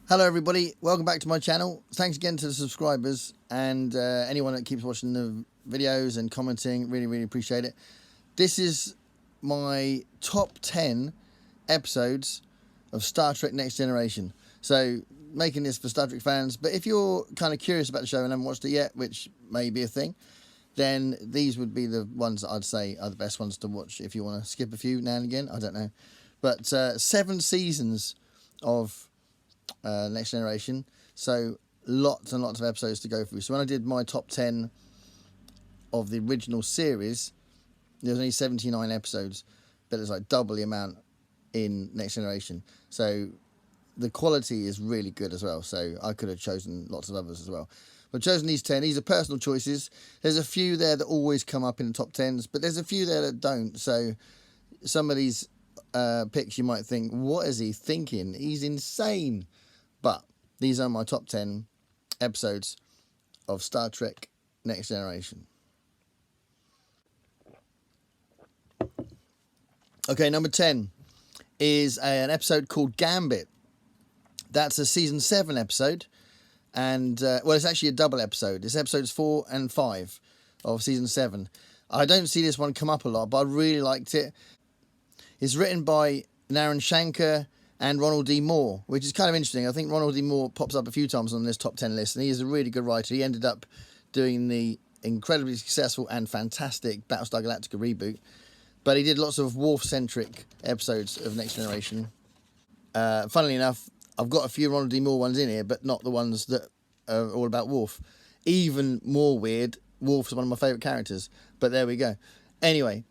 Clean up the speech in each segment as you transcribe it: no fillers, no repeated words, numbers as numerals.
Hello everybody, welcome back to my channel. Thanks again to the subscribers and anyone that keeps watching the videos and commenting. Really appreciate it. This is my top 10 episodes of Star Trek Next Generation. So making this for Star Trek fans, but if you're kind of curious about the show and haven't watched it yet, which may be a thing, then these would be the ones that I'd say are the best ones to watch if you want to skip a few now and again. I don't know. But 7 seasons of Next Generation, so lots and lots of episodes to go through. So when I did my top 10 of the original series, there was only 79 episodes, but there's like double the amount in Next Generation. So the quality is really good as well. So I could have chosen lots of others as well. But I've chosen these 10. These are personal choices. There's a few there that always come up in the top 10s, but there's a few there that don't. So some of these picks you might think, what is he thinking? He's insane. But these are my top 10 episodes of Star Trek Next Generation. Okay, number 10 is an episode called Gambit. That's a season 7 episode. And, well, it's actually a double episode. It's episodes 4 and 5 of season 7. I don't see this one come up a lot, but I really liked it. It's written by Naren Shankar and Ronald D. Moore, which is kind of interesting. I think Ronald D. Moore pops up a few times on this top 10 list, and he is a really good writer. He ended up doing the incredibly successful and fantastic Battlestar Galactica reboot, but he did lots of Worf-centric episodes of Next Generation. Funnily enough, I've got a few Ronald D. Moore ones in here, but not the ones that are all about Worf. Even more weird, Worf's one of my favourite characters, but there we go. Anyway,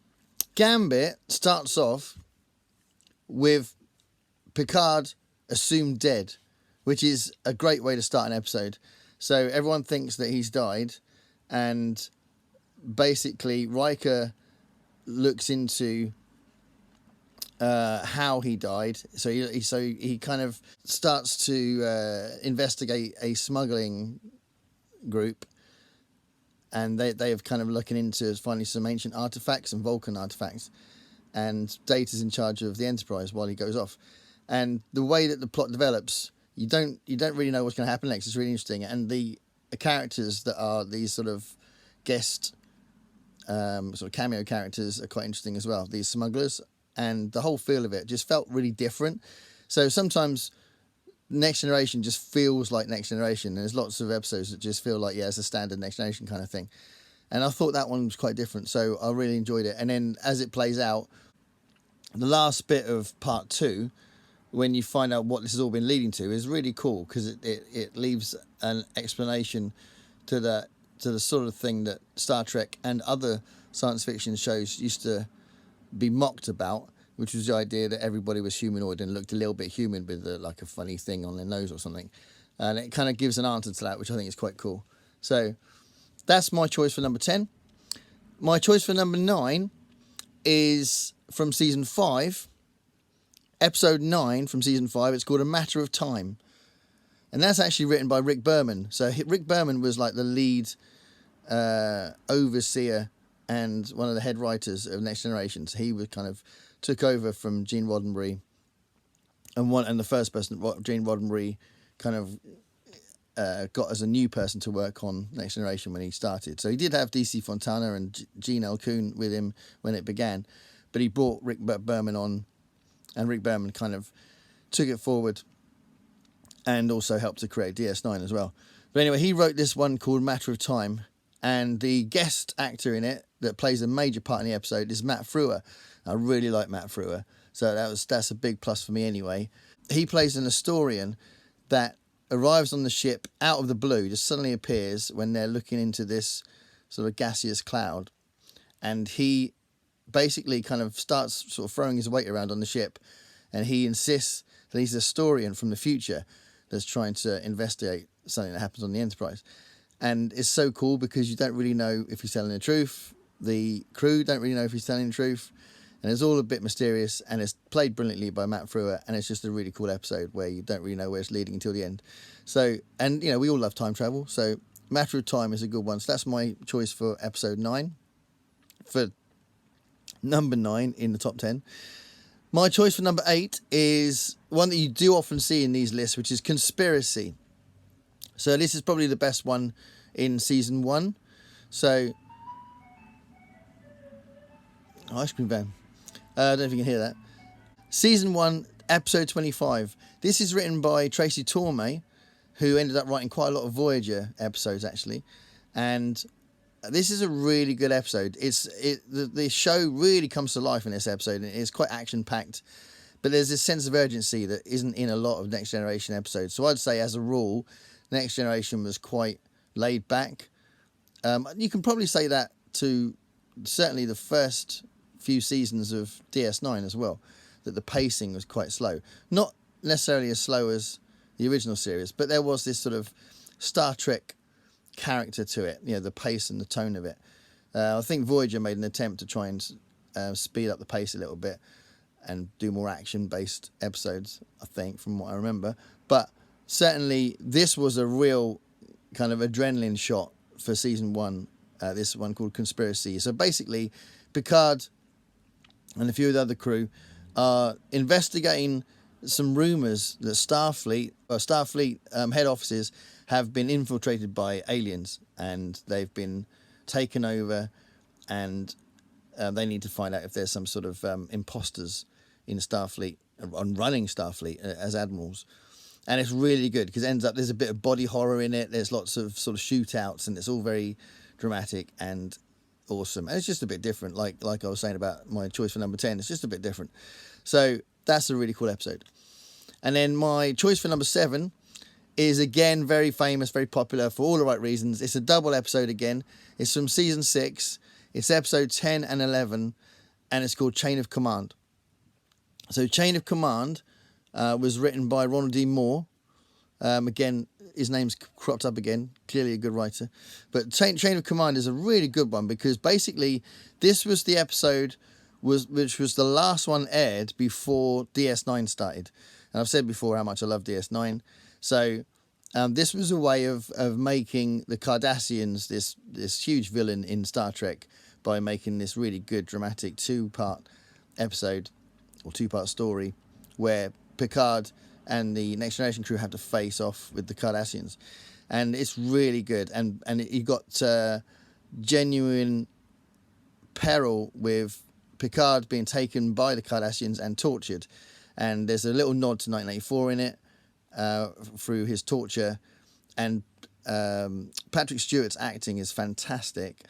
Gambit starts off with Picard assumed dead, which is a great way to start an episode. So everyone thinks that he's died, and basically Riker looks into how he died. So he kind of starts to investigate a smuggling group, and they have kind of looking into finding some ancient artifacts and Vulcan artifacts, and Data's in charge of the Enterprise while he goes off. And the way that the plot develops, you don't really know what's going to happen next. It's really interesting. And the characters that are these sort of guest, sort of cameo characters are quite interesting as well. These smugglers, and the whole feel of it just felt really different. So sometimes Next Generation just feels like Next Generation. There's lots of episodes that just feel like, yeah, it's a standard Next Generation kind of thing. And I thought that one was quite different. So I really enjoyed it. And then as it plays out, the last bit of part 2, when you find out what this has all been leading to, is really cool, because it leaves an explanation to the sort of thing that Star Trek and other science fiction shows used to be mocked about, which was the idea that everybody was humanoid and looked a little bit human with like a funny thing on their nose or something. And it kind of gives an answer to that, which I think is quite cool. So that's my choice for number 10. My choice for number 9 is from season 5. Episode 9 from season 5, it's called A Matter of Time. And that's actually written by Rick Berman. So Rick Berman was like the lead overseer and one of the head writers of Next Generation. So he was kind of took over from Gene Roddenberry. And the first person Gene Roddenberry kind of got as a new person to work on Next Generation when he started. So he did have DC Fontana and Gene L. Coon with him when it began. But he brought Rick Berman on, and Rick Berman kind of took it forward and also helped to create DS9 as well. But anyway, he wrote this one called Matter of Time, and the guest actor in it that plays a major part in the episode is Matt Frewer. I really like Matt Frewer, so that's a big plus for me anyway. He plays an historian that arrives on the ship out of the blue, just suddenly appears when they're looking into this sort of gaseous cloud, and he basically kind of starts sort of throwing his weight around on the ship, and he insists that he's a historian from the future that's trying to investigate something that happens on the Enterprise. And it's so cool because you don't really know if he's telling the truth. The crew don't really know if he's telling the truth. And it's all a bit mysterious, and it's played brilliantly by Matt Frewer, and it's just a really cool episode where you don't really know where it's leading until the end. So, and, you know, we all love time travel, so Matter of Time is a good one. So that's my choice for episode 9. For number 9 in the top 10. My choice for number 8 is one that you do often see in these lists, which is Conspiracy. So this is probably the best one in season 1. So, ice cream van. I don't know if you can hear that. Season 1, episode 25. This is written by Tracy Torme, who ended up writing quite a lot of Voyager episodes, actually. And this is a really good episode. The show really comes to life in this episode, and it's quite action-packed. But there's this sense of urgency that isn't in a lot of Next Generation episodes. So I'd say, as a rule, Next Generation was quite laid back. You can probably say that to certainly the first few seasons of DS9 as well, that the pacing was quite slow. Not necessarily as slow as the original series, but there was this sort of Star Trek character to it, the pace and the tone of it. I think Voyager made an attempt to try and speed up the pace a little bit and do more action-based episodes, I think, from what I remember. But certainly this was a real kind of adrenaline shot for season 1, this one called Conspiracy. So basically, Picard and a few of the other crew are investigating some rumours that Starfleet head offices have been infiltrated by aliens, and they've been taken over, and they need to find out if there's some sort of imposters in Starfleet and running Starfleet as admirals. And it's really good because it ends up, there's a bit of body horror in it. There's lots of sort of shootouts, and it's all very dramatic and awesome. And it's just a bit different. Like I was saying about my choice for number 10, it's just a bit different. So that's a really cool episode. And then my choice for number 7 is, again, very famous, very popular for all the right reasons. It's a double episode again. It's from season 6. It's episode 10 and 11, and it's called Chain of Command. So Chain of Command was written by Ronald D. Moore. Again, his name's cropped up again. Clearly a good writer. But Chain of Command is a really good one because basically this was the episode which was the last one aired before DS9 started. And I've said before how much I love DS9. So this was a way of making the Cardassians this huge villain in Star Trek by making this really good dramatic 2-part episode or 2-part story where Picard and the Next Generation crew have to face off with the Cardassians. And it's really good. And you got genuine peril with Picard being taken by the Cardassians and tortured. And there's a little nod to 1984 in it through his torture. And Patrick Stewart's acting is fantastic.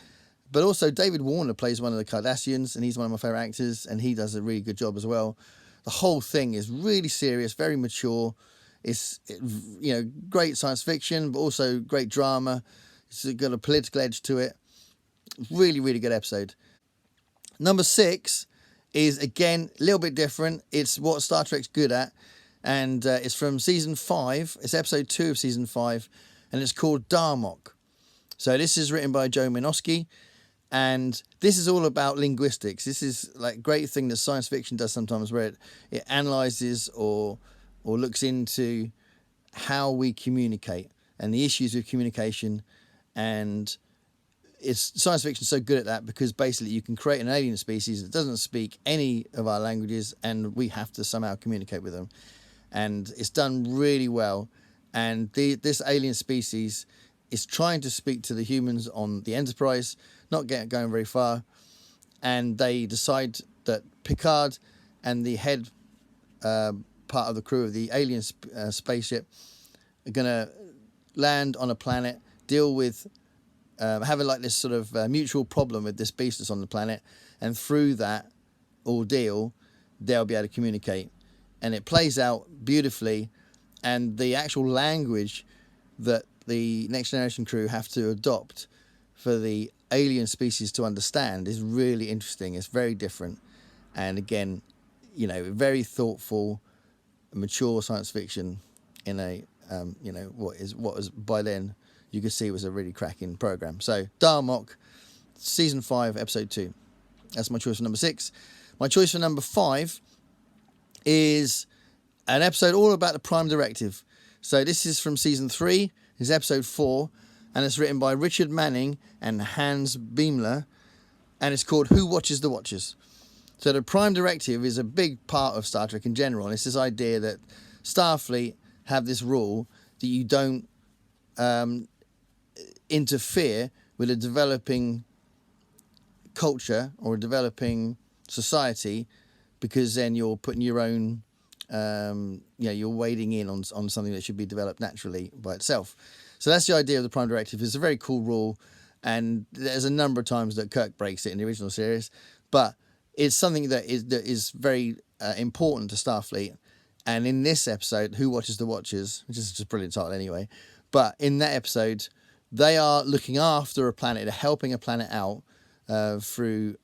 But also David Warner plays one of the Cardassians, and he's one of my favourite actors, and he does a really good job as well. The whole thing is really serious, very mature. It's great science fiction, but also great drama. It's got a political edge to it. Really, really good episode. Number 6 is, again, a little bit different. It's what Star Trek's good at, and it's from season 5. It's episode 2 of season 5, and it's called Darmok. So this is written by Joe Menosky, and this is all about linguistics. This is like a great thing that science fiction does sometimes, where it analyzes or looks into how we communicate and the issues with communication. And it's science fiction so good at that because basically you can create an alien species that doesn't speak any of our languages, and we have to somehow communicate with them. And it's done really well. And this alien species is trying to speak to the humans on the Enterprise, not going very far, and they decide that Picard and the head part of the crew of the alien spaceship are going to land on a planet, deal with having like this sort of mutual problem with this beast that's on the planet, and through that ordeal they'll be able to communicate. And it plays out beautifully, and the actual language that the Next Generation crew have to adopt for the alien species to understand is really interesting. It's very different, and again, very thoughtful, mature science fiction in a what was by then you could see was a really cracking program. So Darmok, season 5, episode 2. That's my choice for number 6. My choice for number 5 is an episode all about the Prime Directive. So this is from season 3. It's episode 4, and it's written by Richard Manning and Hans Beimler, and it's called Who Watches the Watchers. So the Prime Directive is a big part of Star Trek in general, and it's this idea that Starfleet have this rule that you don't interfere with a developing culture or a developing society, because then you're putting your own, you're wading in on something that should be developed naturally by itself. So that's the idea of the Prime Directive. It's a very cool rule, and there's a number of times that Kirk breaks it in the original series, but it's something that is very important to Starfleet. And in this episode, Who Watches the Watchers, which is just a brilliant title anyway, but in that episode, they are looking after a planet, they're helping a planet out through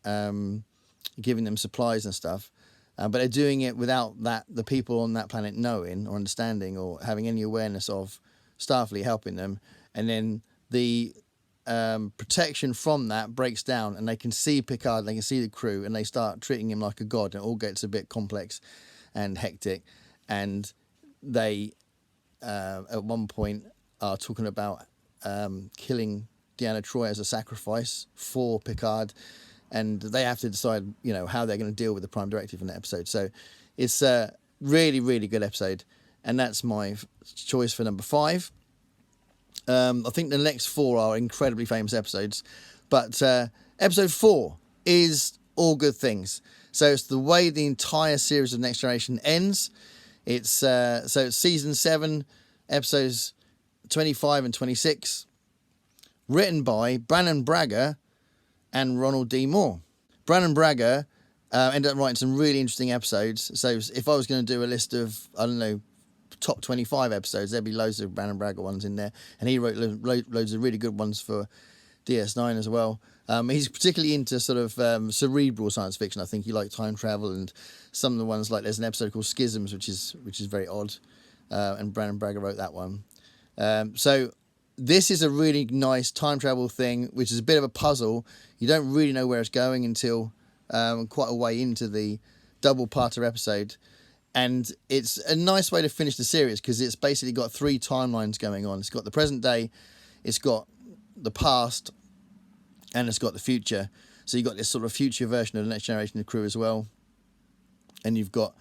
giving them supplies and stuff, but they're doing it without the people on that planet knowing or understanding or having any awareness of Starfleet helping them. And then the protection from that breaks down, and they can see Picard, they can see the crew, and they start treating him like a god, and it all gets a bit complex and hectic. And they at one point are talking about killing Deanna Troi as a sacrifice for Picard, and they have to decide, how they're going to deal with the Prime Directive in that episode. So it's a really, really good episode, and that's my choice for number 5. I think the next 4 are incredibly famous episodes, but episode 4 is All Good Things. So it's the way the entire series of Next Generation ends. It's it's season 7, episodes 25 and 26, written by Brannon Braga and Ronald D. Moore. Brannon Braga ended up writing some really interesting episodes. So if I was going to do a list of, top 25 episodes, there'd be loads of Brannon Braga ones in there. And he wrote loads of really good ones for DS9 as well. He's particularly into sort of cerebral science fiction. I think he liked time travel, and some of the ones, like there's an episode called Schisms, which is very odd, and Brannon Braga wrote that one. So this is a really nice time travel thing, which is a bit of a puzzle. You don't really know where it's going until quite a way into the double-parter episode. And it's a nice way to finish the series, because it's basically got 3 timelines going on. It's got the present day, it's got the past, and it's got the future. So you've got this sort of future version of the Next Generation of crew as well. And you've got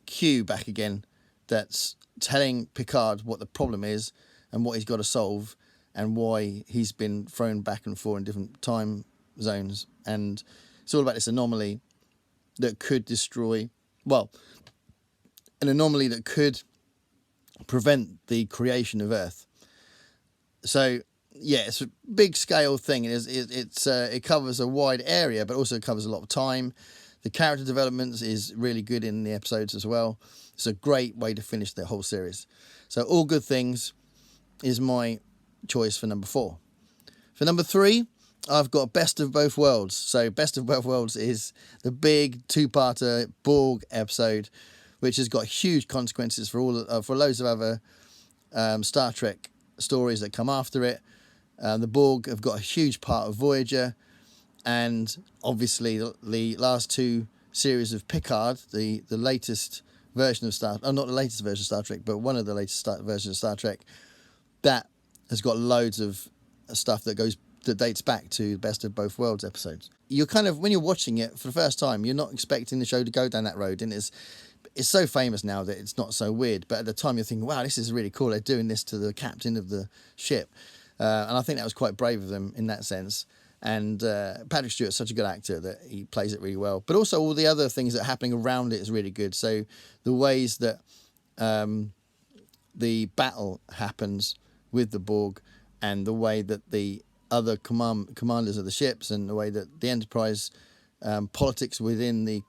Q back again, that's telling Picard what the problem is and what he's got to solve, and why he's been thrown back and forth in different time zones. And it's all about this anomaly that could destroy, an anomaly that could prevent the creation of Earth. So yeah, it's a big scale thing. It covers a wide area, but also covers a lot of time. The character development is really good in the episodes as well. It's a great way to finish the whole series. So All Good Things is my choice for number 4. For number 3, I've got Best of Both Worlds. So Best of Both Worlds is the big 2-parter Borg episode, which has got huge consequences for loads of other Star Trek stories that come after it. The Borg have got a huge part of Voyager, and obviously the last 2 series of Picard, the latest version of not the latest version of Star Trek, but one of the latest versions of Star Trek, that has got loads of stuff that dates back to Best of Both Worlds episodes. You're kind of, when you're watching it for the first time, you're not expecting the show to go down that road, and it's so famous now that it's not so weird. But at the time, you're thinking, wow, this is really cool. They're doing this to the captain of the ship. And I think that was quite brave of them in that sense. And Patrick Stewart's such a good actor that he plays it really well. But also all the other things that are happening around it is really good. So the ways that the battle happens with the Borg, and the way that the other commanders of the ships, and the way that the Enterprise politics within the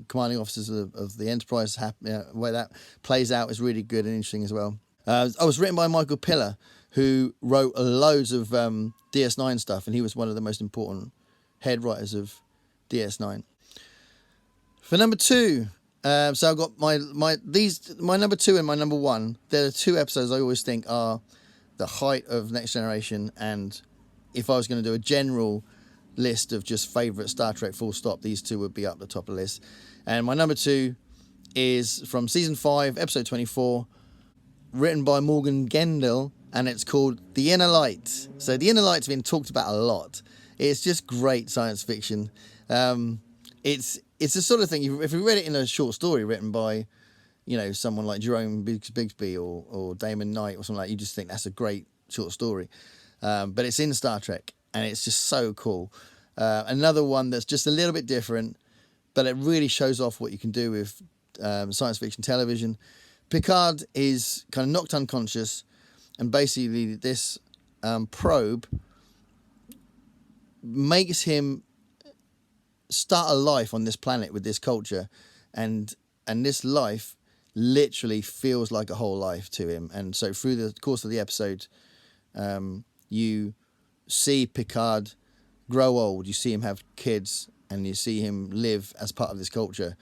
commanding officers of the Enterprise, the way that plays out is really good and interesting as well. I was written by Michael Piller, who wrote loads of DS9 stuff, and he was one of the most important head writers of DS9. For number 2, so I've got my number 2 and my number 1. They're the 2 episodes I always think are the height of Next Generation, and if I was going to do a general list of just favourite Star Trek full stop, these 2 would be up the top of the list. And my number 2 is from season 5, episode 24, written by Morgan Gendel, and it's called The Inner Light. So The Inner Light's been talked about a lot. It's just great science fiction. It's it's the sort of thing, if you read it in a short story written by, you know, someone like Jerome Bigsby or Damon Knight or something like that, you just think that's a great short story. But it's in Star Trek, and it's just so cool. Another one that's just a little bit different, but it really shows off what you can do with science fiction television. Picard is kind of knocked unconscious, and basically this probe makes him start a life on this planet with this culture, and this life literally feels like a whole life to him. And so through the course of the episode, you see Picard grow old, you see him have kids, and you see him live as part of this culture.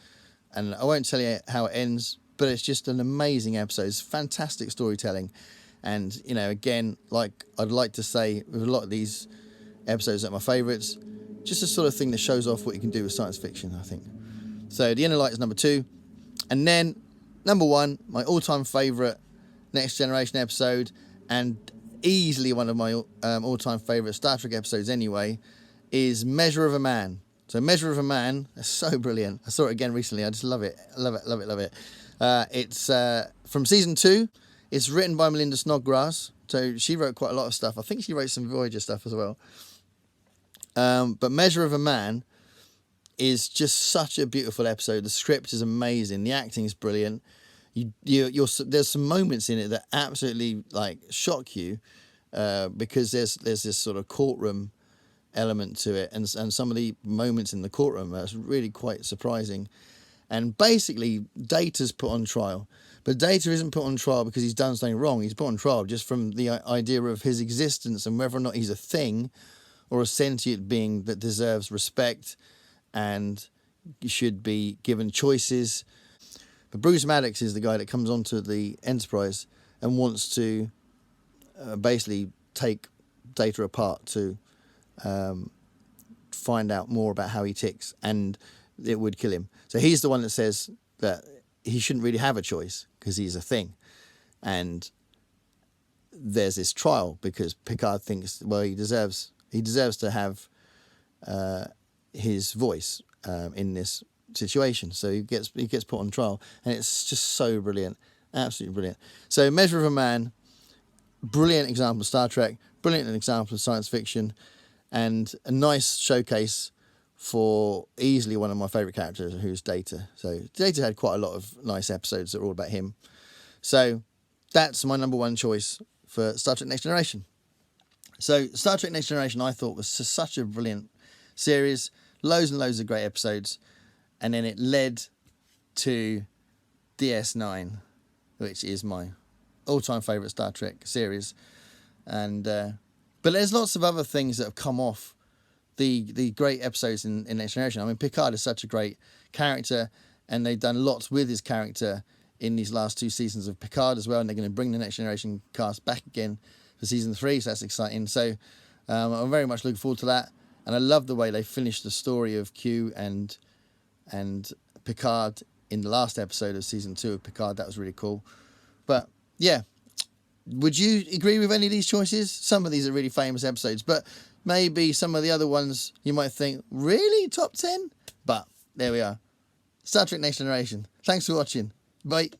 And I won't tell you how it ends, but it's just an amazing episode. It's fantastic storytelling. And, you know, again, like I'd like to say with a lot of these episodes that are my favourites, just a sort of thing that shows off what you can do with science fiction, I think. So The Inner Light is number 2. And then number 1, my all-time favourite Next Generation episode, and easily one of my all-time favourite Star Trek episodes anyway, is Measure of a Man. So Measure of a Man is so brilliant. I saw it again recently. I just love it. Love it, love it, love it. It's from season 2. It's written by Melinda Snodgrass. So she wrote quite a lot of stuff. I think she wrote some Voyager stuff as well. But Measure of a Man is just such a beautiful episode. The script is amazing. The acting is brilliant. There's some moments in it that absolutely like shock you, because there's this sort of courtroom element to it, and some of the moments in the courtroom are really quite surprising. And basically, Data's put on trial, but Data isn't put on trial because he's done something wrong. He's put on trial just from the idea of his existence and whether or not he's a thing or a sentient being that deserves respect and should be given choices. But Bruce Maddox is the guy that comes onto the Enterprise and wants to basically take Data apart to find out more about how he ticks, and it would kill him. So he's the one that says that he shouldn't really have a choice because he's a thing. And there's this trial because Picard thinks, well, he deserves to have his voice in this situation. So he gets put on trial, and it's just so brilliant, absolutely brilliant. So Measure of a Man, brilliant example of Star Trek, brilliant example of science fiction, and a nice showcase for easily one of my favourite characters, who's Data. So Data had quite a lot of nice episodes that are all about him. So that's my number 1 choice for Star Trek Next Generation. So Star Trek Next Generation I thought was such a brilliant series, loads and loads of great episodes, and then it led to DS9, which is my all-time favourite Star Trek series. And but there's lots of other things that have come off the great episodes in Next Generation. I mean, Picard is such a great character, and they've done lots with his character in these last 2 seasons of Picard as well, and they're going to bring the Next Generation cast back again for season 3, so that's exciting. So I'm very much looking forward to that, and I love the way they finished the story of Q and Picard in the last episode of season 2 of Picard. That was really cool. But yeah, would you agree with any of these choices? Some of these are really famous episodes, but maybe some of the other ones you might think, really? Top 10? But there we are. Star Trek Next Generation. Thanks for watching. Bye.